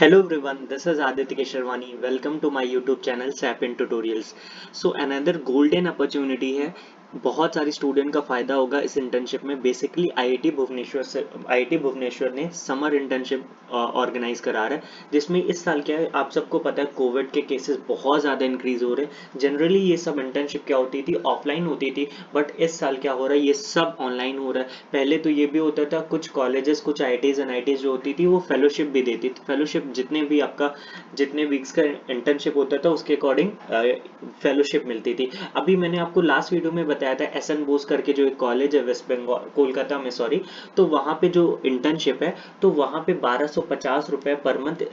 Hello everyone, this is Aditya Kesharwani. Welcome to my YouTube channel SAP in Tutorials. So another golden opportunity है। बहुत सारे student का फायदा होगा इस इंटर्नशिप में। बेसिकली आईआईटी भुवनेश्वर ने समर इंटर्नशिप ऑर्गेनाइज करा रहा है, जिसमें इस साल क्या है, आप सबको पता है कोविड के केसेस बहुत ज़्यादा इंक्रीज हो रहे हैं। जनरली ये सब इंटर्नशिप क्या होती थी, ऑफलाइन होती थी, बट इस साल क्या हो रहा है, ये सब ऑनलाइन हो रहा है। पहले तो ये भी होता था, कुछ कॉलेजेस, कुछ आईआईटीज एनआईटीज जो होती थी वो फेलोशिप भी देती थी। फेलोशिप जितने वीक्स का इंटर्नशिप होता था उसके अकॉर्डिंग फेलोशिप मिलती थी। अभी मैंने आपको लास्ट वीडियो में बताया था एसएन बोस करके जो एक कॉलेज है वेस्ट बंगाल कोलकाता में, सॉरी, तो वहाँ पे जो इंटर्नशिप है तो वहाँ पे 1250 रुपए पर मंथ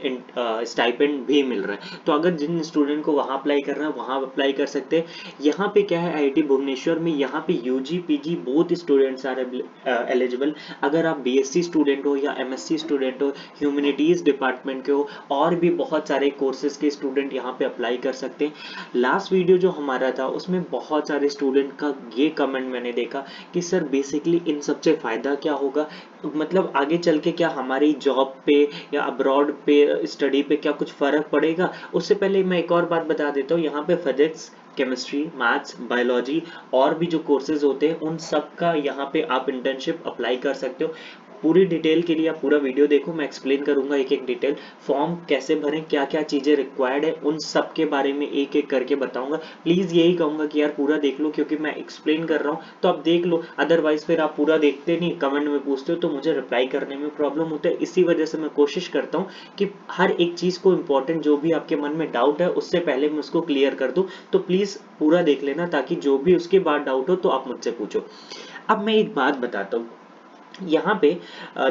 स्टाइपेंड भी मिल रहा है। तो अगर जिन स्टूडेंट को वहाँ अप्लाई करना है वहाँ अप्लाई कर सकते हैं। यहाँ पे क्या है, आईआईटी भुवनेश्वर में यहाँ पे UG PG both students are eligible. अगर आप बीएससी स्टूडेंट हो या एमएससी स्टूडेंट हो, ह्यूमैनिटीज डिपार्टमेंट के हो, और भी बहुत सारे कोर्सेज के स्टूडेंट यहाँ पे अप्लाई कर सकते हैं। लास्ट वीडियो जो हमारा था उसमें बहुत सारे स्टूडेंट का ये कमेंट मैंने देखा कि सर बेसिकली इन सबसे फायदा क्या होगा, मतलब आगे चल के क्या हमारी जॉब पे या अब्रॉड पे स्टडी पे क्या कुछ फर्क पड़ेगा। उससे पहले मैं एक और बात बता देता हूँ, यहाँ पे फिजिक्स, केमिस्ट्री, मैथ्स, बायोलॉजी और भी जो कोर्सेज होते हैं उन सब का यहाँ पे आप इंटर्नशिप अप्लाई कर सकते हो। पूरी डिटेल के लिए आप पूरा वीडियो देखो, मैं एक्सप्लेन करूंगा एक एक डिटेल। फॉर्म कैसे भरें, क्या क्या चीजें रिक्वायर्ड है, उन सब के बारे में एक एक करके बताऊंगा। प्लीज यही कहूंगा कि यार पूरा देख लो, क्योंकि मैं एक्सप्लेन कर रहा हूँ तो आप देख लो, अदरवाइज फिर आप पूरा देखते नहीं, कमेंट में पूछते हो तो मुझे रिप्लाई करने में प्रॉब्लम होता है। इसी वजह से मैं कोशिश करता हूँ कि हर एक चीज को इंपॉर्टेंट जो भी आपके मन में डाउट है उससे पहले मैं उसको क्लियर कर दूं। तो प्लीज पूरा देख लेना, ताकि जो भी उसके बाद डाउट हो तो आप मुझसे पूछो। अब मैं एक बात बताता हूँ यहाँ पे,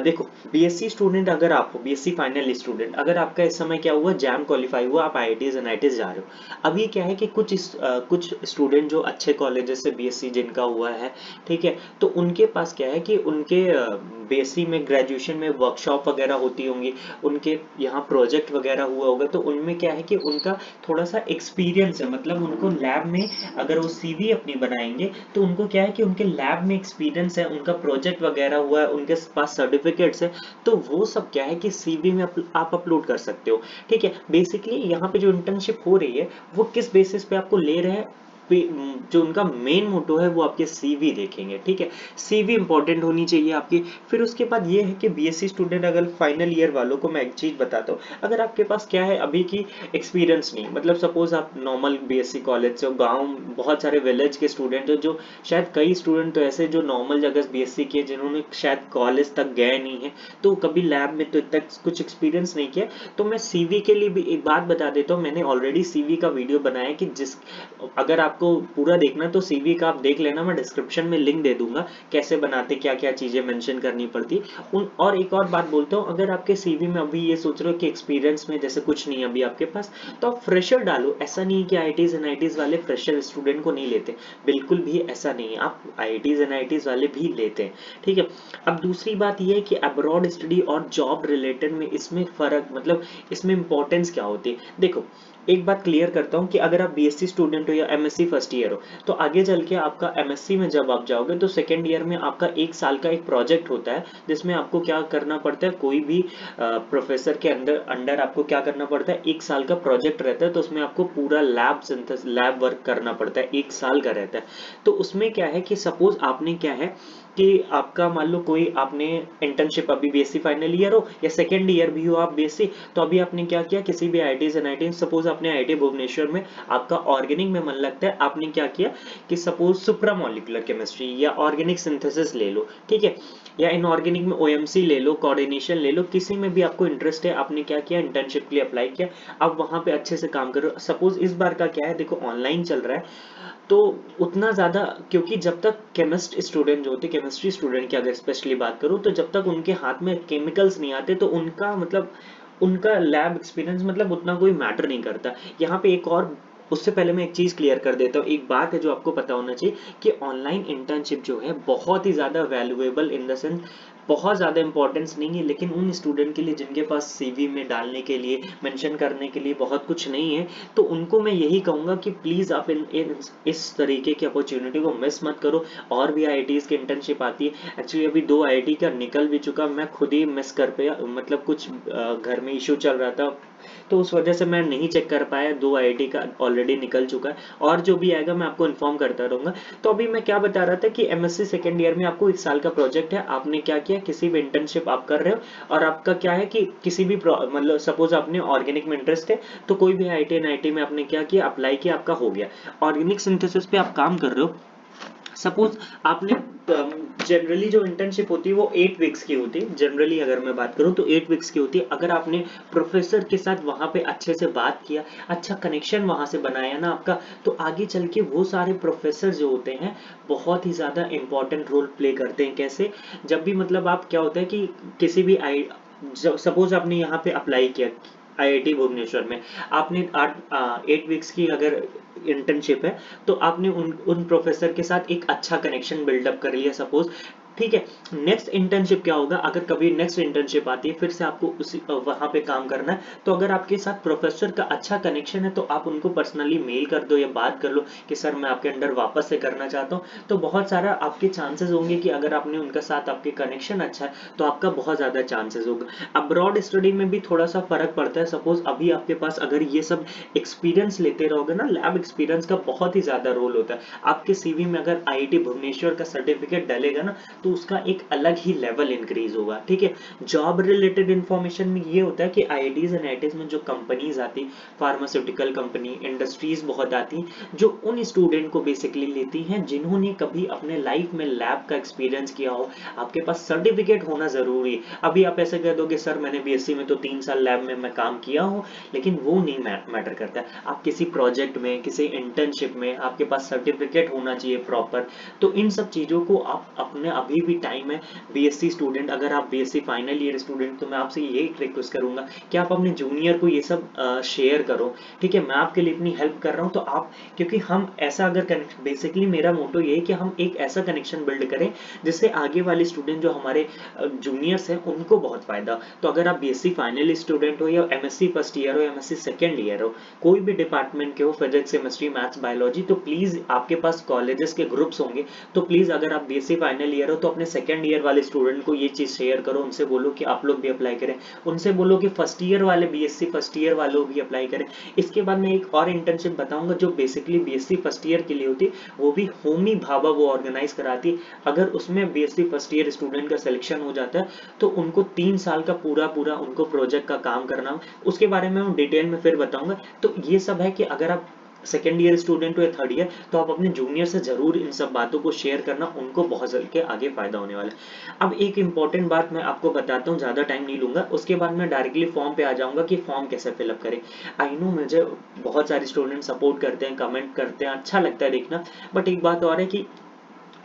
देखो, बीएससी स्टूडेंट अगर आप हो, बीएससी फाइनल स्टूडेंट, अगर आपका इस समय क्या हुआ, जैम क्वालिफाई हुआ, आप आईआईटीज एनआईटीज जा रहे हो। अब ये क्या है कि कुछ स्टूडेंट जो अच्छे कॉलेजेस से बीएससी जिनका हुआ है, ठीक है, तो उनके पास क्या है कि उनके बीएससी में ग्रेजुएशन में वर्कशॉप वगैरह होती होंगी, उनके यहाँ प्रोजेक्ट वगैरह हुआ होगा, तो उनमें क्या है कि उनका थोड़ा सा एक्सपीरियंस है, मतलब उनको लैब में अगर वो सीवी अपनी बनाएंगे तो उनको क्या है कि उनके लैब में एक्सपीरियंस है, उनका प्रोजेक्ट वगैरह हुआ है, उनके पास सर्टिफिकेट्स है, तो वो सब क्या है कि सीवी में आप अपलोड कर सकते हो। ठीक है, बेसिकली यहाँ पे जो इंटर्नशिप हो रही है वो किस बेसिस पे आपको ले रहे हैं, जो उनका मेन मोटो है वो आपके सीवी देखेंगे। ठीक है, सीवी इंपॉर्टेंट होनी चाहिए आपकी। फिर उसके बाद ये है कि बीएससी स्टूडेंट, अगर फाइनल ईयर वालों को मैं एक चीज बताता हूँ, अगर आपके पास क्या है अभी की एक्सपीरियंस नहीं, मतलब सपोज आप नॉर्मल बीएससी कॉलेज से हो, गांव, बहुत सारे विलेज के स्टूडेंट हो, जो शायद कई स्टूडेंट तो ऐसे जो नॉर्मल जगह बीएससी किए जिन्होंने शायद कॉलेज तक गए नहीं है, तो कभी लैब में तो तक कुछ एक्सपीरियंस नहीं किया, तो मैं सीवी के लिए भी एक बात बता देता हूँ। मैंने ऑलरेडी सीवी का वीडियो बनाया कि जिस, अगर आपको पूरा देखना तो सीवी का आप देख लेना, मैं डिस्क्रिप्शन में लिंक दे दूंगा कैसे बनाते, क्या क्या चीजें मेंशन करनी पड़ती उन। और एक और बात बोलता हूँ, अगर आपके सीवी में अभी ये सोच रहे हो कि एक्सपीरियंस में जैसे कुछ नहीं है अभी आपके पास, तो आप फ्रेशर डालो। ऐसा नहीं है कि आईआईटीज एनआईटीज वाले फ्रेशर स्टूडेंट को नहीं लेते, बिल्कुल भी ऐसा नहीं है, आप आईआईटीज एनआईटीज वाले भी लेते हैं। ठीक है, अब दूसरी बात यह है कि अब्रॉड स्टडी और जॉब रिलेटेड में इसमें फर्क, मतलब इसमें इंपॉर्टेंस क्या होती है। देखो, एक बात क्लियर करता हूँ कि अगर आप बीएससी स्टूडेंट हो या एमएससी फर्स्ट ईयर हो, तो आगे चल के आपका एमएससी में जब आप जाओगे तो सेकेंड ईयर में आपका एक साल का एक प्रोजेक्ट होता है, जिसमें आपको क्या करना पड़ता है, कोई भी प्रोफेसर के अंदर अंडर आपको क्या करना पड़ता है, एक साल का प्रोजेक्ट रहता है, तो उसमें आपको पूरा लैब वर्क करना पड़ता है, एक साल का रहता है। तो उसमें क्या है कि सपोज आपने क्या है कि आपका मान लो कोई आपने इंटर्नशिप, अभी बीएससी फाइनल ईयर हो या सेकेंड ईयर भी हो आप बीएससी, तो अभी आपने क्या किया, किसी भी आईआईटीज एनआईटी, सपोज आपने आईआईटी भुवनेश्वर में आपका ऑर्गेनिक में मन लगता है, आपने क्या किया कि सपोज सुप्रामोलिकुलर केमिस्ट्री या ऑर्गेनिक सिंथेसिस ले लो, ठीक है, या इनऑर्गेनिक में ओएमसी ले लो, कोऑर्डिनेशन ले लो, किसी में भी आपको इंटरेस्ट है, आपने क्या किया, इंटर्नशिप के लिए अप्लाई किया, अब वहां पे अच्छे से काम करो। सपोज इस बार का क्या है, देखो ऑनलाइन चल रहा है, तो उतना ज्यादा, क्योंकि जब तक केमिस्ट स्टूडेंट जो होते, केमिस्ट्री स्टूडेंट की अगर स्पेशली बात करूं, तो जब तक उनके हाथ में केमिकल्स नहीं आते तो उनका मतलब उनका लैब एक्सपीरियंस मतलब उतना कोई मैटर नहीं करता। यहाँ पे एक और, उससे पहले मैं एक चीज क्लियर कर देता हूँ, एक बात है जो आपको पता होना चाहिए कि ऑनलाइन इंटर्नशिप जो है बहुत ही ज्यादा वैल्यूएबल इन द सेंस, बहुत ज़्यादा इंपॉर्टेंस नहीं है, लेकिन उन स्टूडेंट के लिए जिनके पास सीवी में डालने के लिए, मेंशन करने के लिए बहुत कुछ नहीं है, तो उनको मैं यही कहूँगा कि प्लीज़ आप इस तरीके की अपॉर्चुनिटी को मिस मत करो। और भी आईआईटीज़ की इंटर्नशिप आती है, एक्चुअली अभी 2 आईआईटी का निकल भी चुका, मैं खुद ही मिस कर पाया, मतलब कुछ घर में इशू चल रहा था, तो उस वजह से मैं नहीं चेक कर पाया। 2 आईआईटी का ऑलरेडी निकल चुका है, और जो भी आएगा मैं आपको इन्फॉर्म करता रहूंगा। तो अभी मैं क्या बता रहा था कि एमएससी सेकेंड ईयर में आपको 1 साल का प्रोजेक्ट है, आपने क्या किया, किसी भी इंटर्नशिप आप कर रहे हो, और आपका क्या है कि किसी भी मतलब सपोज आपने ऑर्गेनिक में इंटरेस्ट है, तो कोई भी आईआईटी एनआईटी में आपने क्या किया, अप्लाई किया, आपका हो गया। ऑर्गेनिक सिंथेसिस पे आप काम कर रहे हो, सपोज आपने जनरली जो इंटर्नशिप होती है वो 8 वीक्स की होती है, जनरली अगर मैं बात करूं तो 8 वीक्स की होती है। अगर आपने प्रोफेसर के साथ वहां पे अच्छे से बात किया, अच्छा कनेक्शन वहां से बनाया ना आपका, तो आगे चल के वो सारे प्रोफेसर जो होते हैं बहुत ही ज्यादा इंपॉर्टेंट रोल प्ले करते हैं। कैसे, जब भी मतलब आप क्या होता है कि किसी भी सपोज आपने यहाँ पे अप्लाई किया आईआईटी भुवनेश्वर में, आपने 8 वीक्स की अगर इंटर्नशिप है, तो आपने उन प्रोफेसर के साथ एक अच्छा कनेक्शन बिल्डअप कर लिया सपोज, ठीक है। नेक्स्ट इंटर्नशिप क्या होगा, अगर कभी नेक्स्ट इंटर्नशिप आती है फिर से आपको उसी वहां पे काम करना है, तो अगर आपके साथ प्रोफेसर का अच्छा कनेक्शन है तो आप उनको पर्सनली मेल कर दो या बात कर लो कि सर मैं आपके अंडर वापस से करना चाहता हूँ, तो बहुत सारा आपके चांसेस होंगे कि अगर आपने उनके साथ आपके कनेक्शन अच्छा है तो आपका बहुत ज्यादा चांसेस होगा। अब्रॉड स्टडी में भी थोड़ा सा फर्क पड़ता है, सपोज अभी आपके पास अगर ये सब एक्सपीरियंस लेते रहोगे ना, लैब एक्सपीरियंस का बहुत ही ज्यादा रोल होता है। आपके सीवी में अगर आईआईटी भुवनेश्वर का सर्टिफिकेट डलेगा ना, तो उसका एक अलग ही लेवल इंक्रीज होगा, ठीक है। जॉब रिलेटेड इंफॉर्मेशन में ये होता है कि आईआईटीज एंड आईआईटीज में जो कंपनीज आती, फार्मास्यूटिकल कंपनी, इंडस्ट्रीज बहुत आती, जो उन स्टूडेंट को बेसिकली लेती हैं जिन्होंने कभी अपने लाइफ में लैब का एक्सपीरियंस किया हो। आपके पास सर्टिफिकेट होना जरूरी है। अभी आप ऐसे कह दोगे सर मैंने बीएससी में तो 3 साल लैब में मैं काम किया हूँ, लेकिन वो नहीं मैटर करता है। आप किसी प्रोजेक्ट में, किसी इंटर्नशिप में आपके पास सर्टिफिकेट होना चाहिए प्रॉपर। तो इन सब चीजों को आप अपने, अभी भी टाइम है। बीएससी स्टूडेंट, अगर आप बीएससी फाइनल ईयर स्टूडेंट, तो मैं आपसे यही रिक्वेस्ट करूंगा कि आप अपने जूनियर को ये सब शेयर करो, ठीक है। मैं आपके लिए इतनी हेल्प कर रहा हूँ तो आप, क्योंकि हम ऐसा अगर कनेक्ट, बेसिकली मेरा मोटो ये है कि हम एक ऐसा कनेक्शन बिल्ड करें जिससे आगे वाले स्टूडेंट जो हमारे जूनियर्स हैं उनको बहुत फायदा। तो अगर आप बीएससी फाइनल स्टूडेंट हो, या एमएससी फर्स्ट ईयर हो, एमएससी सेकेंड ईयर हो, कोई भी डिपार्टमेंट के हो, फिजिक्स, केमिस्ट्री, मैथ्स, बायोलॉजी, तो प्लीज आपके पास कॉलेजेस के ग्रुप्स होंगे, तो प्लीज अगर आप बीएससी फाइनल ईयर हो तो अपने सेकेंड ईयर वाले स्टूडेंट को ये चीज शेयर करो, उनसे बोलो कि आप लोग भी अप्लाई करें, उनसे बोलो कि फर्स्ट ईयर वाले, बीएससी फर्स्ट ईयर वालों भी अप्लाई करें। इसके बाद मैं एक और इंटर्नशिप बताऊंगा जो बेसिकली बीएससी फर्स्ट ईयर के लिए होती है, वो भी होमी भाभा वो ऑर्गेनाइज कराती है। अगर उसमें बीएससी फर्स्ट ईयर स्टूडेंट का सिलेक्शन हो जाता है तो उनको 3 साल का पूरा पूरा उनको प्रोजेक्ट का काम करना, उसके बारे में मैं डिटेल में फिर बताऊंगा। तो ये सब है कि अगर आप सेकेंड ईयर स्टूडेंट हो या थर्ड ईयर, तो आप अपने जूनियर से जरूर इन सब बातों को शेयर करना, उनको बहुत जल्द के आगे फायदा होने वाला है। अब एक इंपॉर्टेंट बात मैं आपको बताता हूँ, ज्यादा टाइम नहीं लूंगा, उसके बाद मैं डायरेक्टली फॉर्म पे आ जाऊंगा कि फॉर्म कैसे फिलअप करें। आई नो मुझे बहुत सारे स्टूडेंट सपोर्ट करते हैं, कमेंट करते हैं, अच्छा लगता है देखना, बट एक बात और है कि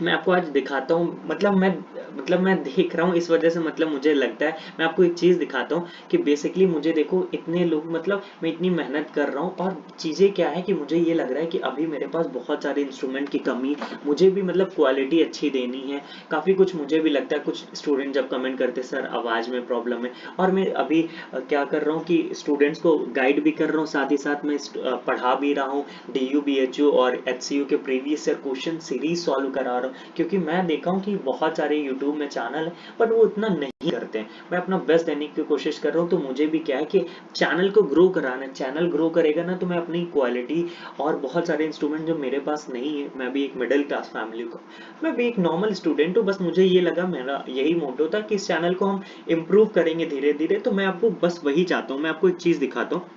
मैं आपको आज दिखाता हूँ, मतलब मैं देख रहा हूँ इस वजह से, मतलब मुझे लगता है मैं आपको एक चीज दिखाता हूँ कि बेसिकली मुझे देखो इतने लोग, मतलब मैं इतनी मेहनत कर रहा हूँ, और चीजें क्या है कि मुझे ये लग रहा है कि अभी मेरे पास बहुत सारे इंस्ट्रूमेंट की कमी, मुझे भी मतलब क्वालिटी अच्छी देनी है, काफी कुछ मुझे भी लगता है। कुछ स्टूडेंट जब कमेंट करते सर आवाज में प्रॉब्लम है, और मैं अभी क्या कर रहा हूँ कि स्टूडेंट्स को गाइड भी कर रहा हूँ, साथ ही साथ मैं पढ़ा भी रहा हूँ, डीयू बीएचयू और एचसीयू के previous year question series solve करा रहा हूँ, क्योंकि मैं देखा हूँ कि बहुत सारे यूट्यूब में चैनल है बट वो इतना नहीं करते हैं। मैं अपना बेस्ट देने की कोशिश कर रहा हूँ, तो मुझे भी क्या है कि चैनल को ग्रो कराना है। चैनल ग्रो करेगा ना तो मैं अपनी क्वालिटी, और बहुत सारे इंस्ट्रूमेंट जो मेरे पास नहीं है, मैं भी एक मिडिल क्लास फैमिली को, मैं भी एक नॉर्मल स्टूडेंट हूँ, बस मुझे ये लगा, मेरा यही मोटो था कि इस चैनल को हम इम्प्रूव करेंगे धीरे धीरे। तो मैं आपको बस वही चाहता हूँ। मैं आपको एक चीज दिखाता हूँ,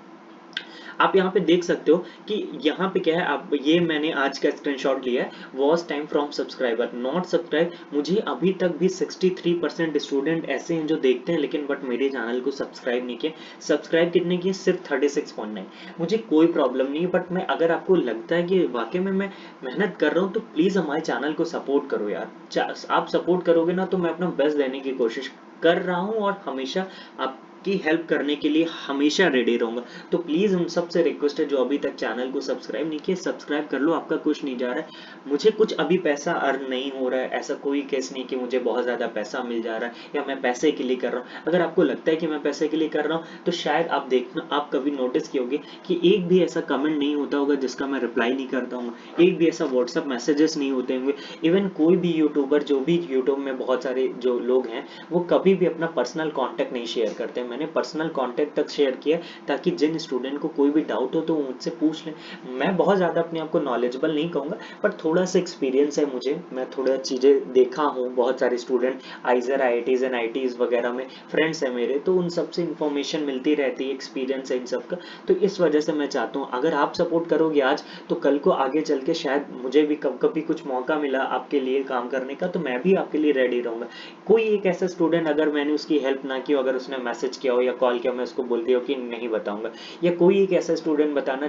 आप यहाँ पे देख सकते हो कि यहाँ पे क्या है, आप ये मैंने आज का स्क्रीनशॉट लिया है, watch time from subscriber not subscribe. मुझे अभी तक भी 63% स्टूडेंट ऐसे हैं जो देखते हैं लेकिन बट मेरे चैनल को सब्सक्राइब नहीं किया। सब्सक्राइब कितने किए, सिर्फ 36.9। मुझे कोई प्रॉब्लम नहीं है, बट मैं, अगर आपको लगता है कि वाकई में मैं मेहनत कर रहा हूँ तो प्लीज हमारे चैनल को सपोर्ट करो यार। आप सपोर्ट करोगे ना तो मैं अपना बेस्ट देने की कोशिश कर रहा हूँ, और हमेशा आप की हेल्प करने के लिए हमेशा रेडी रहूंगा। तो प्लीज उन सबसे रिक्वेस्ट है जो अभी तक चैनल को सब्सक्राइब नहीं किया, सब्सक्राइब कर लो, आपका कुछ नहीं जा रहा है। मुझे कुछ अभी पैसा अर्न नहीं हो रहा है, ऐसा कोई केस नहीं कि मुझे बहुत ज्यादा पैसा मिल जा रहा है या मैं पैसे के लिए कर रहा हूँ। अगर आपको लगता है कि मैं पैसे के लिए कर रहा हूँ तो शायद आप देखना, आप कभी नोटिस किए होंगे कि एक भी ऐसा कमेंट नहीं होता होगा जिसका मैं रिप्लाई नहीं करता हूँ, एक भी ऐसा व्हाट्सअप मैसेजेस नहीं होते होंगे। इवन कोई भी यूट्यूबर, जो भी यूट्यूब में बहुत सारे जो लोग हैं, वो कभी भी अपना पर्सनल कॉन्टेक्ट नहीं शेयर करते। मैंने पर्सनल कॉन्टेक्ट तक शेयर किया ताकि जिन स्टूडेंट को कोई भी डाउट हो तो वो मुझसे पूछ लें। मैं बहुत ज़्यादा अपने आप को नॉलेजेबल नहीं कहूँगा, पर थोड़ा सा एक्सपीरियंस है मुझे, मैं थोड़ा चीज़ें देखा हूँ। बहुत सारे स्टूडेंट आइजर आईआईटीज एंड आईटीज वगैरह में फ्रेंड्स हैं मेरे, तो उन सबसे इंफॉर्मेशन मिलती रहती है, एक्सपीरियंस है इन सब का। तो इस वजह से मैं चाहता हूँ अगर आप सपोर्ट करोगे आज, तो कल को आगे चल के शायद मुझे भी कभी कुछ मौका मिला आपके लिए काम करने का, तो मैं भी आपके लिए रेडी रहूंगा। कोई एक ऐसा स्टूडेंट अगर मैंने उसकी हेल्प ना की हो, अगर उसने मैसेज किया हो या कॉल किया, मैं उसको बोल दिया हो कि नहीं बताऊंगा, या कोई एक ऐसा स्टूडेंट बताना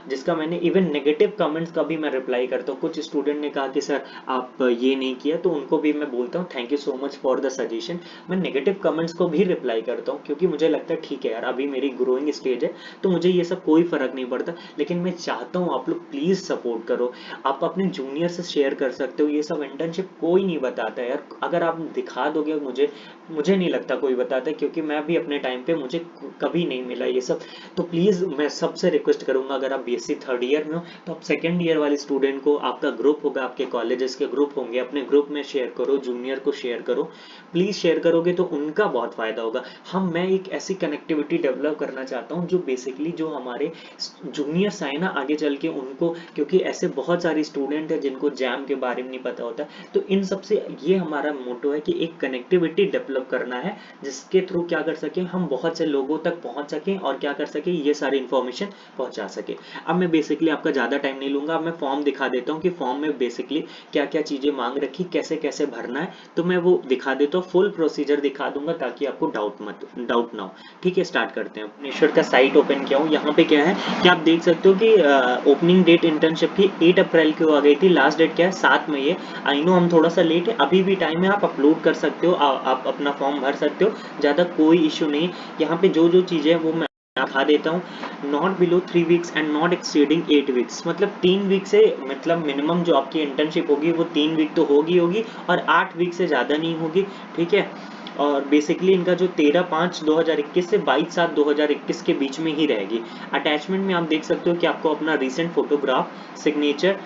जिसका मैंने इवन नेगेटिव कमेंट्स का भी मैं रिप्लाई करता हूँ। कुछ स्टूडेंट ने कहा कि सर आप ये नहीं किया, तो उनको भी मैं बोलता हूँ thank you so much for the suggestion. मैं नेगेटिव कमेंट्स को भी रिप्लाई करता हूँ, क्योंकि मुझे लगता है ठीक है यार, अभी मेरी ग्रोइंग स्टेज है, तो मुझे ये सब कोई फर्क नहीं पड़ता। लेकिन मैं चाहता हूँ आप लोग प्लीज सपोर्ट करो। आप अपने जूनियर से शेयर कर सकते हो, ये सब इंटर्नशिप कोई नहीं बताता यार। अगर आप दिखा दोगे मुझे, मुझे नहीं लगता कोई बताता है, क्योंकि मैं भी अपने टाइम पे मुझे कभी नहीं मिला ये सब। तो प्लीज मैं सबसे रिक्वेस्ट करूंगा, अगर आप बीएससी थर्ड ईयर में हो तो आप सेकेंड ईयर वाले स्टूडेंट को, आपका ग्रुप होगा, आपके कॉलेजेस के ग्रुप होंगे, अपने ग्रुप में शेयर करो, जूनियर को शेयर करो। प्लीज शेयर करोगे तो उनका बहुत फायदा होगा। मैं एक ऐसी कनेक्टिविटी डेवलप करना चाहता हूँ जो बेसिकली जो हमारे जूनियर्स आए ना आगे चल के उनको, क्योंकि ऐसे बहुत सारे स्टूडेंट हैं जिनको जैम के बारे में नहीं पता होता, तो इन सबसे ये हमारा मोटो है कि एक कनेक्टिविटी डेवलप करना है, जिसके थ्रू क्या कर सके हम बहुत से लोगों तक पहुंच सकें और क्या कर सके ये सारी इंफॉर्मेशन पहुंचा सके। अब मैं बेसिकली आपका ज्यादा टाइम नहीं लूंगा, अब मैं फॉर्म दिखा देता हूँ कि फॉर्म में बेसिकली क्या क्या चीजें मांग रखी, कैसे कैसे भरना है, तो मैं वो दिखा देता हूँ, फुल प्रोसीजर दिखा दूंगा ताकि आपको डाउट ना हो। ठीक है, स्टार्ट करते हैं। भुवनेश्वर का साइट ओपन किया हूँ, यहाँ पे क्या है कि आप देख सकते हो कि ओपनिंग डेट इंटर्नशिप की 8 अप्रैल को आ गई थी, लास्ट डेट क्या है 7 मई है। आई नो हम थोड़ा सा लेट है, अभी भी टाइम है, आप अपलोड कर सकते हो, आप अपना फॉर्म भर सकते हो, ज्यादा कोई इश्यू नहीं। यहाँ पे जो जो चीजें हैं वो मैं दिखा देता हूँ। Not below 3 weeks and not exceeding 8 weeks, मतलब 3 वीक से, मतलब मिनिमम जो आपकी इंटर्नशिप होगी वो 3 वीक तो होगी और 8 वीक से ज्यादा नहीं होगी। ठीक है, और बेसिकली इनका जो 13/5/2021 से 22/7/2021 के बीच में ही रहेगी। अटैचमेंट में आप देख सकते हो कि आपको अपना रिसेंट फोटोग्राफ, सिग्नेचर,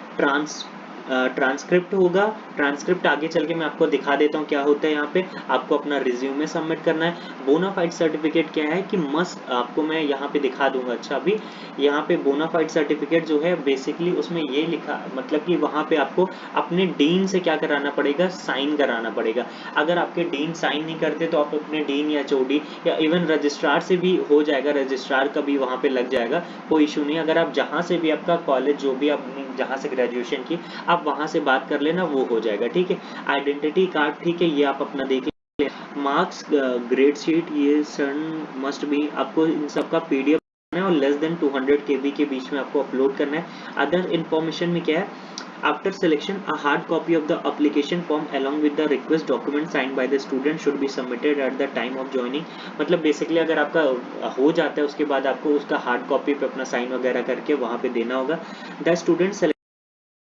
ट्रांसक्रिप्ट होगा। ट्रांसक्रिप्ट आगे चल के मैं आपको दिखा देता हूँ क्या होता है। यहाँ पे आपको अपना रिज्यूमे सबमिट करना है। बोनाफाइड सर्टिफिकेट क्या है कि मस्ट, आपको मैं यहाँ पे दिखा दूंगा। अच्छा, अभी यहाँ पे बोनाफाइड सर्टिफिकेट जो है बेसिकली उसमें ये लिखा, मतलब कि वहाँ पे आपको अपने डीन से क्या कराना पड़ेगा, साइन कराना पड़ेगा। अगर आपके डीन साइन नहीं करते तो आप अपने डीन या एचओडी या इवन रजिस्ट्रार से भी हो जाएगा, रजिस्ट्रार का भी वहाँ पे लग जाएगा, कोई इशू नहीं। अगर आप जहाँ से भी आपका कॉलेज जो भी आपने जहाँ से ग्रेजुएशन की, आप वहाँ से बात कर लेना, वो हो जाएगा। ठीक है, आइडेंटिटी कार्ड, ठीक है, ये आप अपना देख लें। मार्क्स, ग्रेड शीट, ये सन मस्ट बी, आपको इन सब का पीडीएफ और लेस देन 200 KB के बीच में आपको अपलोड करना है। अदर इन्फॉर्मेशन में क्या है, after selection a hard copy of the application form along with the request document signed by the student should be submitted at the time of joining। मतलब basically अगर आपका हो जाता है उसके बाद आपको उसका हार्ड कॉपी पे अपना साइन वगैरह करके वहां पे देना होगा। द स्टूडेंट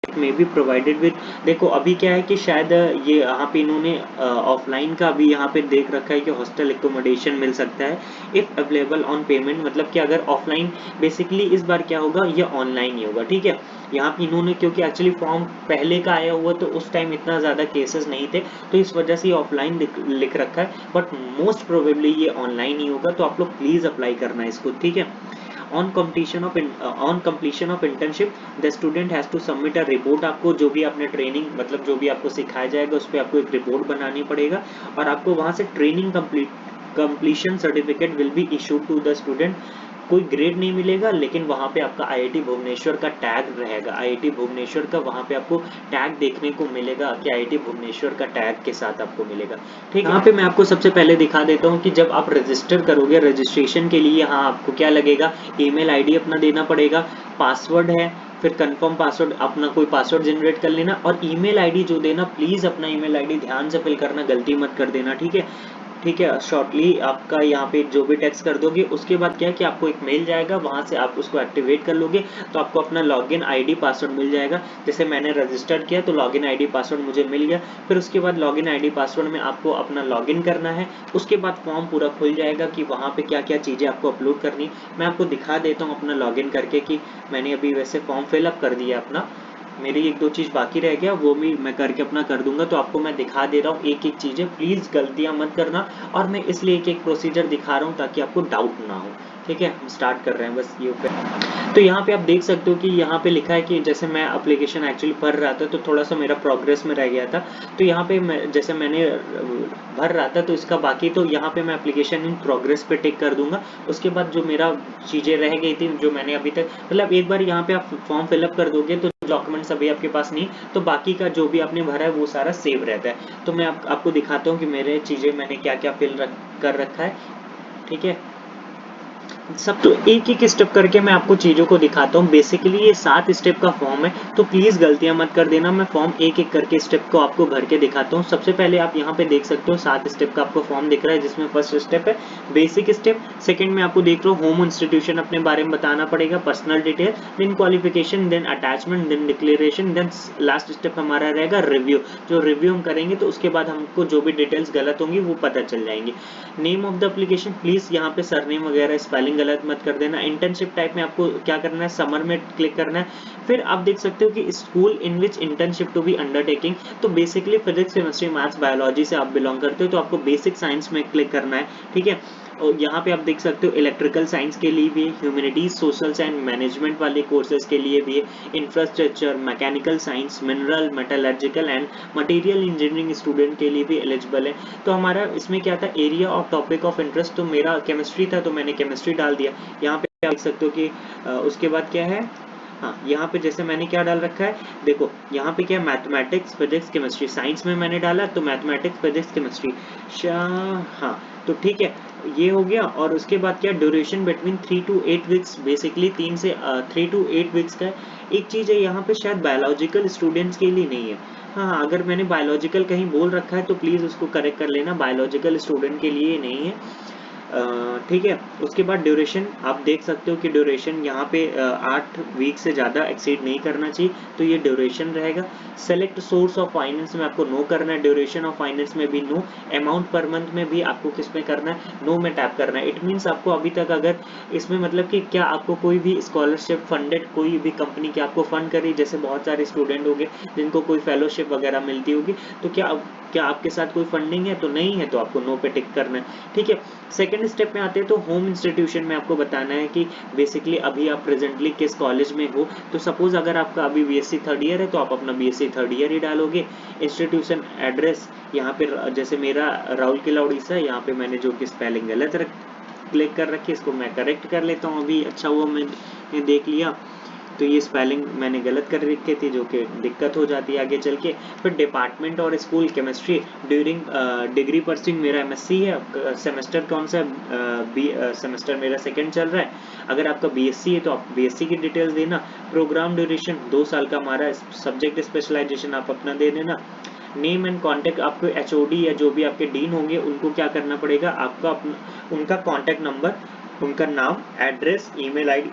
में भी प्रोवाइडेड विद, देखो अभी क्या है कि शायद ये यहाँ पे इन्होंने ऑफलाइन का भी यहाँ पे देख रखा है कि हॉस्टल एकोमोडेशन मिल सकता है इफ अवेलेबल ऑन पेमेंट, मतलब कि अगर ऑफलाइन, बेसिकली इस बार क्या होगा ये ऑनलाइन ही होगा। ठीक है, यहाँ पे इन्होंने, क्योंकि एक्चुअली फॉर्म पहले का आया हुआ तो उस टाइम इतना ज्यादा केसेस नहीं थे, तो इस वजह से ऑफलाइन लिख रखा है, बट मोस्ट प्रोबेबली ये ऑनलाइन ही होगा। तो आप लोग प्लीज अप्लाई करना है इसको। ठीक है, on completion of internship the student has to submit a report। आपको जो भी आपने ट्रेनिंग, मतलब जो भी आपको सिखाया जाएगा उस पर आपको एक रिपोर्ट बनानी पड़ेगा, और आपको वहां से training completion certificate will be issued to the student। कोई ग्रेड नहीं मिलेगा, लेकिन वहां पे आपका आईआईटी भुवनेश्वर का टैग रहेगा, आईआईटी भुवनेश्वर का वहां पे आपको टैग देखने को मिलेगा कि आईआईटी भुवनेश्वर का टैग के साथ आपको मिलेगा। ठीक है, यहाँ पे मैं आपको सबसे पहले दिखा देता हूँ कि जब आप रजिस्टर करोगे, रजिस्ट्रेशन के लिए यहाँ आपको क्या लगेगा, ईमेल आईडी अपना देना पड़ेगा, पासवर्ड है, फिर कंफर्म पासवर्ड, अपना कोई पासवर्ड जनरेट कर लेना, और ईमेल आईडी जो देना, प्लीज अपना ईमेल आईडी ध्यान से फिल करना, गलती मत कर देना। ठीक है, ठीक है, शॉर्टली आपका यहाँ पे जो भी टेक्स्ट कर दोगे, उसके बाद क्या है कि आपको एक मेल जाएगा, वहां से आप उसको एक्टिवेट कर लोगे तो आपको अपना लॉगिन आईडी पासवर्ड मिल जाएगा। जैसे मैंने रजिस्टर किया तो लॉगिन आईडी पासवर्ड मुझे मिल गया। फिर उसके बाद लॉगिन आईडी पासवर्ड में आपको अपना लॉगिन करना है। उसके बाद फॉर्म पूरा खुल जाएगा कि वहाँ पे क्या क्या चीज़ें आपको अपलोड करनी है। मैं आपको दिखा देता हूँ अपना लॉगिन करके कि मैंने अभी वैसे फॉर्म फिलअप कर दिया अपना। मेरी एक दो चीज़ बाकी रह गया, वो भी मैं करके अपना कर दूंगा। तो आपको मैं दिखा दे रहा हूँ एक एक चीज़ें, प्लीज़ गलतियाँ मत करना। और मैं इसलिए एक एक प्रोसीजर दिखा रहा हूँ ताकि आपको डाउट ना हो। ठीक है, हम स्टार्ट कर रहे हैं बस ये पे। तो यहाँ पे आप देख सकते हो कि यहाँ पे लिखा है कि जैसे मैं एप्लीकेशन एक्चुअली भर रहा था तो थोड़ा सा मेरा प्रोग्रेस में रह गया था। तो यहाँ पे जैसे मैंने भर रहा था तो इसका बाकी, तो यहाँ पे मैं एप्लीकेशन इन प्रोग्रेस पे टिक कर दूंगा। उसके बाद जो मेरा चीज़ें रह गई थी जो मैंने अभी तक, मतलब एक बार यहाँ पे आप फॉर्म फिलअप कर दोगे तो डॉक्यूमेंट्स अभी आपके पास नहीं, तो बाकी का जो भी आपने भरा है वो सारा सेव रहता है। तो मैं आपको दिखाता हूँ कि मेरे चीज़ें मैंने क्या क्या कर रखा है। ठीक है, सब तो एक एक स्टेप करके मैं आपको चीज़ों को दिखाता हूँ। बेसिकली ये 7 स्टेप का फॉर्म है, तो प्लीज़ गलतियाँ मत कर देना। मैं फॉर्म एक एक करके स्टेप को आपको भर के दिखाता हूँ। सबसे पहले आप यहाँ पे देख सकते हो 7 स्टेप का आपको फॉर्म दिख रहा है, जिसमें फर्स्ट स्टेप है बेसिक स्टेप। सेकंड में आपको देख रहा हूँ होम इंस्टीट्यूशन अपने बारे में बताना पड़ेगा, personal detail, then qualification, then attachment, then declaration, then last step हमारा रहेगा रिव्यू। जो रिव्यू हम करेंगे तो उसके बाद हमको जो भी डिटेल्स गलत होंगी वो पता चल जाएंगी। Name of the application, please यहाँ पे सरनेम वगैरह स्पेलिंग गलत मत कर देना। इंटर्नशिप टाइप में आपको क्या करना है, समर में क्लिक करना है। फिर आप देख सकते हो कि school in which internship to be undertaking, तो basically physics chemistry maths biology से आप बिलोंग करते हो तो आपको बेसिक साइंस में क्लिक करना है। ठीक है, और यहाँ पे आप देख सकते हो इलेक्ट्रिकल साइंस के लिए भी, ह्यूमैनिटीज सोशल साइंस मैनेजमेंट वाले कोर्सेज के लिए भी, infrastructure mechanical science mineral metallurgical and material engineering student के लिए भी एलिजिबल है। तो हमारा इसमें क्या था, area of topic of interest, तो मेरा केमिस्ट्री था तो मैंने केमिस्ट्री डाल दिया। यहाँ पे आप देख सकते हो कि उसके बाद क्या है, हाँ यहाँ पे जैसे मैंने क्या डाल रखा है, देखो यहाँ पे क्या है, मैथमेटिक्स फिजिक्स केमिस्ट्री, साइंस में मैंने डाला तो मैथमेटिक्स फिजिक्स केमिस्ट्री। हाँ तो ठीक है, ये हो गया। और उसके बाद क्या, duration between 3 to 8 weeks, basically 3 to 8 weeks का है। एक चीज़ है यहाँ पे शायद बायोलॉजिकल स्टूडेंट्स के लिए नहीं है। हाँ, अगर मैंने बायोलॉजिकल कहीं बोल रखा है तो प्लीज़ उसको करेक्ट कर लेना, बायोलॉजिकल स्टूडेंट के लिए नहीं है। ठीक है, उसके बाद ड्यूरेशन आप देख सकते हो कि ड्यूरेशन यहाँ पे 8 वीक से ज़्यादा एक्सीड नहीं करना चाहिए, तो ये ड्यूरेशन रहेगा। सेलेक्ट सोर्स ऑफ फाइनेंस में आपको नो करना है, ड्यूरेशन ऑफ फाइनेंस में भी नो, अमाउंट पर मंथ में भी आपको किस में करना है, नो में टैप करना है। इट मीन्स आपको अभी तक अगर इसमें मतलब कि क्या आपको कोई भी स्कॉलरशिप फंडेड कोई भी कंपनी क्या आपको फंड कर रही, जैसे बहुत सारे स्टूडेंट होंगे जिनको कोई फेलोशिप वगैरह मिलती होगी, तो क्या आपके साथ कोई फंडिंग है, तो नहीं है तो आपको नो पे टिक करना है। ठीक है, सेकंड स्टेप में आते हैं तो होम इंस्टीट्यूशन में आपको बताना है कि बेसिकली अभी आप प्रेजेंटली किस कॉलेज में हो। तो सपोज अगर आपका अभी बीएससी थर्ड ईयर है तो आप अपना बीएससी थर्ड ईयर ही डालोगे। इंस्टीट्यूशन एड्रेस, यहाँ पे जैसे मेरा राहुल किला उड़ीसा है, यहाँ पे मैंने जो कि स्पेलिंग गलत क्लिक कर रखी है, इसको मैं करेक्ट कर लेता हूँ। अभी अच्छा हुआ मैंने देख लिया, तो ये स्पेलिंग मैंने गलत कर रखी थी जो कि दिक्कत हो जाती है आगे चल के। फिर डिपार्टमेंट और school chemistry during degree pursuing, मेरा एमएससी है, सेमेस्टर कौन सा सेमेस्टर मेरा सेकंड चल रहा है। अगर आपका बीएससी है तो आप बीएससी की डिटेल्स देना। प्रोग्राम ड्यूरेशन 2 साल का हमारा, सब्जेक्ट स्पेशलाइजेशन आप अपना दे देना। नेम एंड कॉन्टैक्ट, आपको एचओडी या जो भी आपके डीन होंगे उनको क्या करना पड़ेगा, आपका उनका कॉन्टैक्ट नंबर, उनका नाम, address, email ID,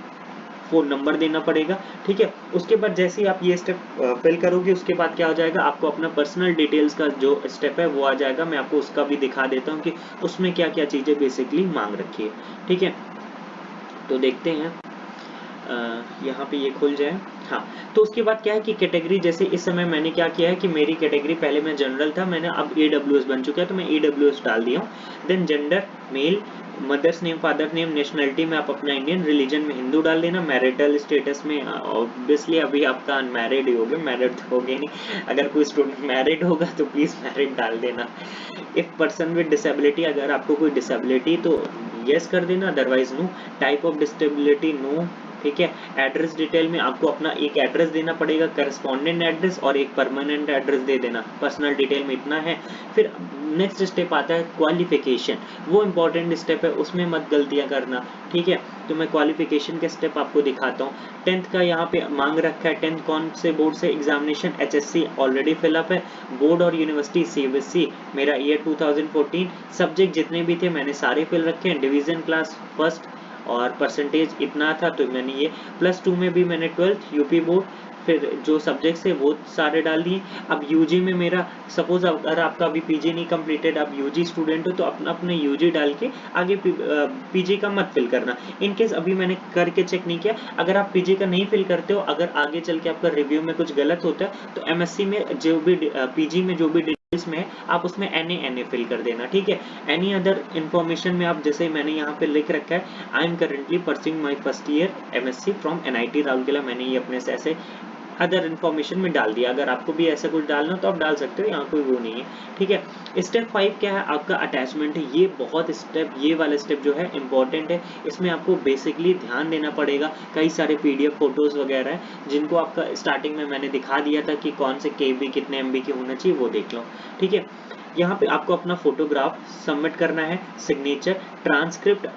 phone number देना पड़ेगा। ठीक है, उसके बाद जैसे ही आप ये स्टेप फिल करोगे उसके बाद क्या हो जाएगा, आपको अपना पर्सनल डिटेल्स का जो स्टेप है वो आ जाएगा। मैं आपको उसका भी दिखा देता हूँ कि उसमें क्या क्या चीज़ें बेसिकली मांग रखी है। ठीक है, तो देखते हैं यहाँ पे ये खुल जाए। हाँ, तो उसके बाद क्या है कि कैटेगरी, जैसे इस समय मैंने क्या किया है कि मेरी कैटेगरी, पहले मैं जनरल था, मैंने अब AWS बन चुका है तो मैं AWS डाल दिया हूँ। Then gender male, mother's name father name, nationality में आप अपना इंडियन, रिलीजन में हिंदू डाल देना। मैरिटल स्टेटस में ऑब्वियसली अभी आपका अनमैरिड ही होगा, मैरिड तो हो गए नहीं। अगर कोई स्टूडेंट मैरिड होगा तो प्लीज़ मैरिड डाल देना। इफ पर्सन विद डिसेबिलिटी, अगर आपको कोई डिसेबिलिटी तो यस कर देना, otherwise no. Type of disability no, ठीक है। एड्रेस डिटेल में आपको अपना एक एड्रेस देना पड़ेगा, करस्पॉन्डेंट एड्रेस, और एक परमानेंट एड्रेस दे देना। पर्सनल डिटेल में इतना है। फिर नेक्स्ट स्टेप आता है क्वालिफिकेशन, वो इंपॉर्टेंट स्टेप है, उसमें मत गलतियां करना, ठीक है। तो मैं क्वालिफिकेशन के स्टेप आपको दिखाता हूँ। 10th का यहाँ पे मांग रखा है। 10th कौन से बोर्ड से एग्जामिनेशन? HSC ऑलरेडी फिलअप है। बोर्ड और यूनिवर्सिटी CBSE, मेरा ईयर 2014। सब्जेक्ट जितने भी थे मैंने सारे फिल रखे हैं। डिवीजन क्लास फर्स्ट और परसेंटेज इतना था तो मैंने ये, +2 में भी मैंने 12th यूपी बोर्ड, फिर जो सब्जेक्ट्स है वो सारे डाल दिए। अब यूजी में मेरा, सपोज अगर आपका अभी पीजी नहीं कंप्लीटेड, आप यूजी स्टूडेंट हो, तो अपना अपने यूजी डाल के आगे पीजी का मत फिल करना। इनकेस अभी मैंने करके चेक नहीं किया, अगर आप पीजी का नहीं फिल करते हो, अगर आगे चल के आपका रिव्यू में कुछ गलत होता है तो एमएससी में जो भी पीजी में जो भी डिटेल्स में आप उसमें NA फिल कर देना, ठीक है। एनी अदर इन्फॉर्मेशन में आप, जैसे मैंने यहाँ पे लिख रखा है, I am currently pursuing my first year MSc from NIT Rourkela, मैंने ये अपने से ऐसे अदर इन्फॉर्मेशन में डाल दिया। अगर आपको भी ऐसा कुछ डालना तो आप डाल सकते हो, यहाँ कोई वो नहीं है, ठीक है। स्टेप 5 क्या है? आपका अटैचमेंट है। ये बहुत स्टेप, ये वाला स्टेप जो है इंपॉर्टेंट है। इसमें आपको बेसिकली ध्यान देना पड़ेगा। कई सारे PDF फोटोज वगैरह है जिनको आपका स्टार्टिंग में मैंने दिखा दिया था कि कौन से KB कितने MB की होना चाहिए, वो देख लो, ठीक है। यहाँ पे आपको अपना फोटोग्राफ सबमिट करना है, सिग्नेचर, ट्रांसक्रिप्ट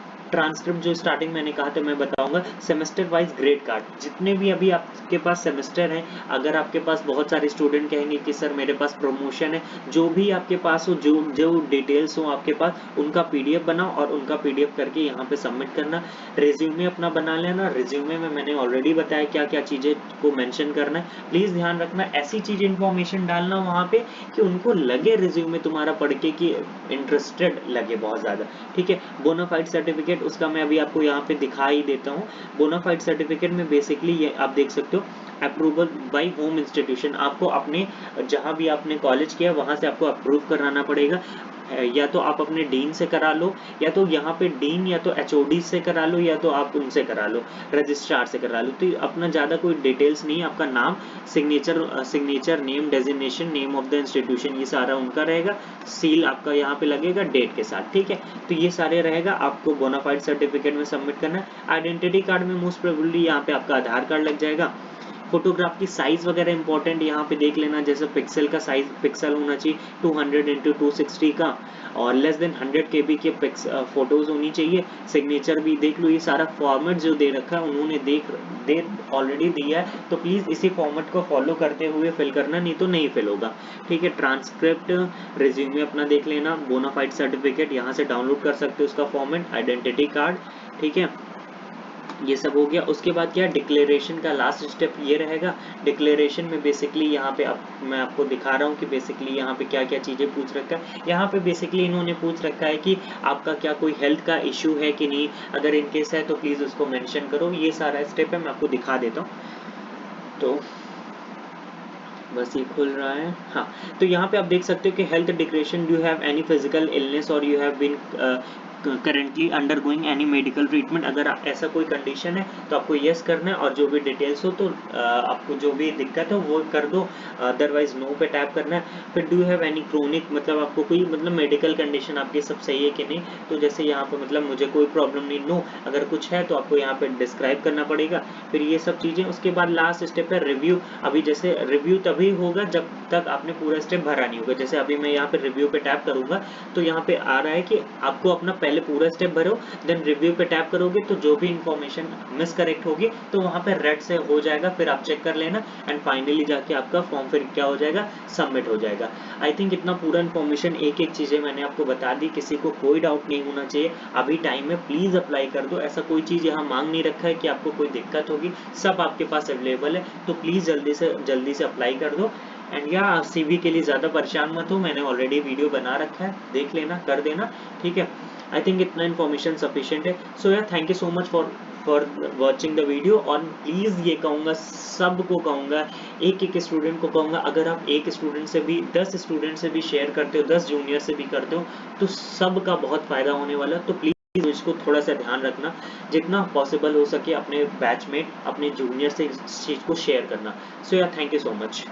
जो स्टार्टिंग मैंने कहा था मैं बताऊंगा, सेमेस्टर वाइज ग्रेड कार्ड, जितने भी अभी आपके पास सेमेस्टर हैं, अगर आपके पास बहुत सारे स्टूडेंट कहेंगे कि सर मेरे पास प्रमोशन है, जो भी आपके पास हो, जो जो डिटेल्स हो आपके पास, उनका PDF बनाओ और उनका PDF करके यहाँ पे सबमिट करना। रिज्यूमे अपना बना लेना। रिज्यूमे में मैंने ऑलरेडी बताया क्या क्या चीजें को मेंशन करना है। प्लीज ध्यान रखना, ऐसी चीज इंफॉर्मेशन डालना वहां पे कि उनको लगे रिज्यूमे तुम्हारा पढ़ के कि इंटरेस्टेड लगे बहुत ज्यादा, ठीक है। बोनाफाइड सर्टिफिकेट, उसका मैं अभी आपको यहाँ पे दिखा ही देता हूँ। बोनाफाइड सर्टिफिकेट में बेसिकली ये आप देख सकते हो, अप्रूवल बाय होम इंस्टीट्यूशन, आपको अपने जहां भी आपने कॉलेज किया वहां से आपको अप्रूव कराना पड़ेगा। या तो आप अपने डीन से करा लो, या तो यहाँ पे डीन या तो HOD से करा लो, या तो आप उनसे करा लो, रजिस्ट्रार से करा लो। तो अपना ज्यादा कोई डिटेल्स नहीं, आपका नाम, signature, name, designation, name of the institution, ये सारा उनका रहेगा। सील आपका यहाँ पे लगेगा डेट के साथ, ठीक है। तो ये सारे रहेगा, आपको बोनाफाइड सर्टिफिकेट में सबमिट करना है। आइडेंटिटी कार्ड में मोस्ट प्रोबेबली यहाँ पे आपका आधार कार्ड लग जाएगा। फोटोग्राफ की साइज वगैरह इंपॉर्टेंट यहाँ पे देख लेना, जैसे पिक्सल का साइज, पिक्सल होना चाहिए 200x260 का, और लेस देन 100 KB के फोटोज होनी चाहिए। सिग्नेचर भी देख लो, ये सारा फॉर्मेट जो दे रखा है उन्होंने ऑलरेडी दिया है, तो प्लीज इसी फॉर्मेट को फॉलो करते हुए फिल करना, नहीं तो नहीं फिल होगा, ठीक है। ट्रांसक्रिप्ट, रिज्यूमे अपना देख लेना, बोनाफाइड सर्टिफिकेट यहाँ से डाउनलोड कर सकते हो उसका फॉर्मेट, आइडेंटिटी कार्ड, ठीक है। ये सब हो गया। उसके बाद क्या, डिक्लेरेशन का लास्ट स्टेप ये रहेगा। डिक्लेरेशन में बेसिकली यहाँ पे मैं आपको दिखा रहा हूँ कि बेसिकली यहाँ पे क्या क्या चीजें पूछ रखा है। यहाँ पे बेसिकली इन्होंने पूछ रखा है कि आपका क्या कोई हेल्थ का इश्यू है कि नहीं, अगर इनकेस है तो प्लीज उसको मेंशन करो। ये सारा स्टेप है, मैं आपको दिखा देता हूँ। तो बस ये खुल रहा है, हाँ। तो यहाँ पे आप देख सकते हो कि health declaration, do you have any physical illness or you have been currently undergoing any medical treatment, अगर ऐसा कोई कंडीशन है तो आपको यस करना है, और जो भी डिटेल्स हो तो आपको जो भी दिक्कत है वो कर दो, अदरवाइज नो पे टैप करना है। फिर डू हैव एनी क्रोनिक, मतलब आपको कोई मतलब मेडिकल कंडीशन आपकी सब सही है कि नहीं, तो जैसे यहाँ पे मतलब मुझे कोई प्रॉब्लम नहीं, नो, अगर कुछ है तो आपको यहाँ पे डिस्क्राइब करना पड़ेगा। फिर ये सब चीजें, उसके बाद लास्ट स्टेप है रिव्यू। अभी जैसे रिव्यू तभी होगा जब तक आपने पूरा स्टेप भरा नहीं होगा। जैसे अभी मैं यहाँ पे रिव्यू पे टैप करूंगा तो यहाँ पे आ रहा है कि आपको अपना पहले पूरा स्टेप भरो, देन रिव्यू पे टैप करोगे तो जो भी इंफॉर्मेशन मिस करेक्ट होगी तो वहां पे रेड से हो जाएगा, फिर आप चेक कर लेना, एंड फाइनली जाके आपका फॉर्म फिर क्या हो जाएगा, सबमिट हो जाएगा। आई थिंक इतना पूरा इन्फॉर्मेशन, एक एक चीजें मैंने आपको बता दी, किसी को कोई डाउट नहीं होना चाहिए। अभी टाइम में प्लीज अप्लाई कर दो, ऐसा कोई चीज यहाँ मांग नहीं रखा है कि आपको कोई दिक्कत होगी, सब आपके पास अवेलेबल है, तो प्लीज जल्दी से अप्लाई कर दो। एंड या CV के लिए ज्यादा परेशान मत हो, मैंने ऑलरेडी वीडियो बना रखा है, देख लेना, कर देना, ठीक है। आई थिंक इतना इन्फॉर्मेशन सफिशिएंट है। सो यार, thank you so much for watching the video. और प्लीज ये कहूंगा, सबको कहूंगा, एक स्टूडेंट को कहूंगा, अगर आप एक स्टूडेंट से भी 10 स्टूडेंट से भी शेयर करते हो, 10 जूनियर से भी करते हो, तो सबका बहुत फायदा होने वाला। तो प्लीज इसको थोड़ा सा ध्यान रखना, जितना पॉसिबल हो सके अपने बैचमेट, अपने जूनियर से इस चीज को शेयर करना। सो यार, थैंक यू सो मच।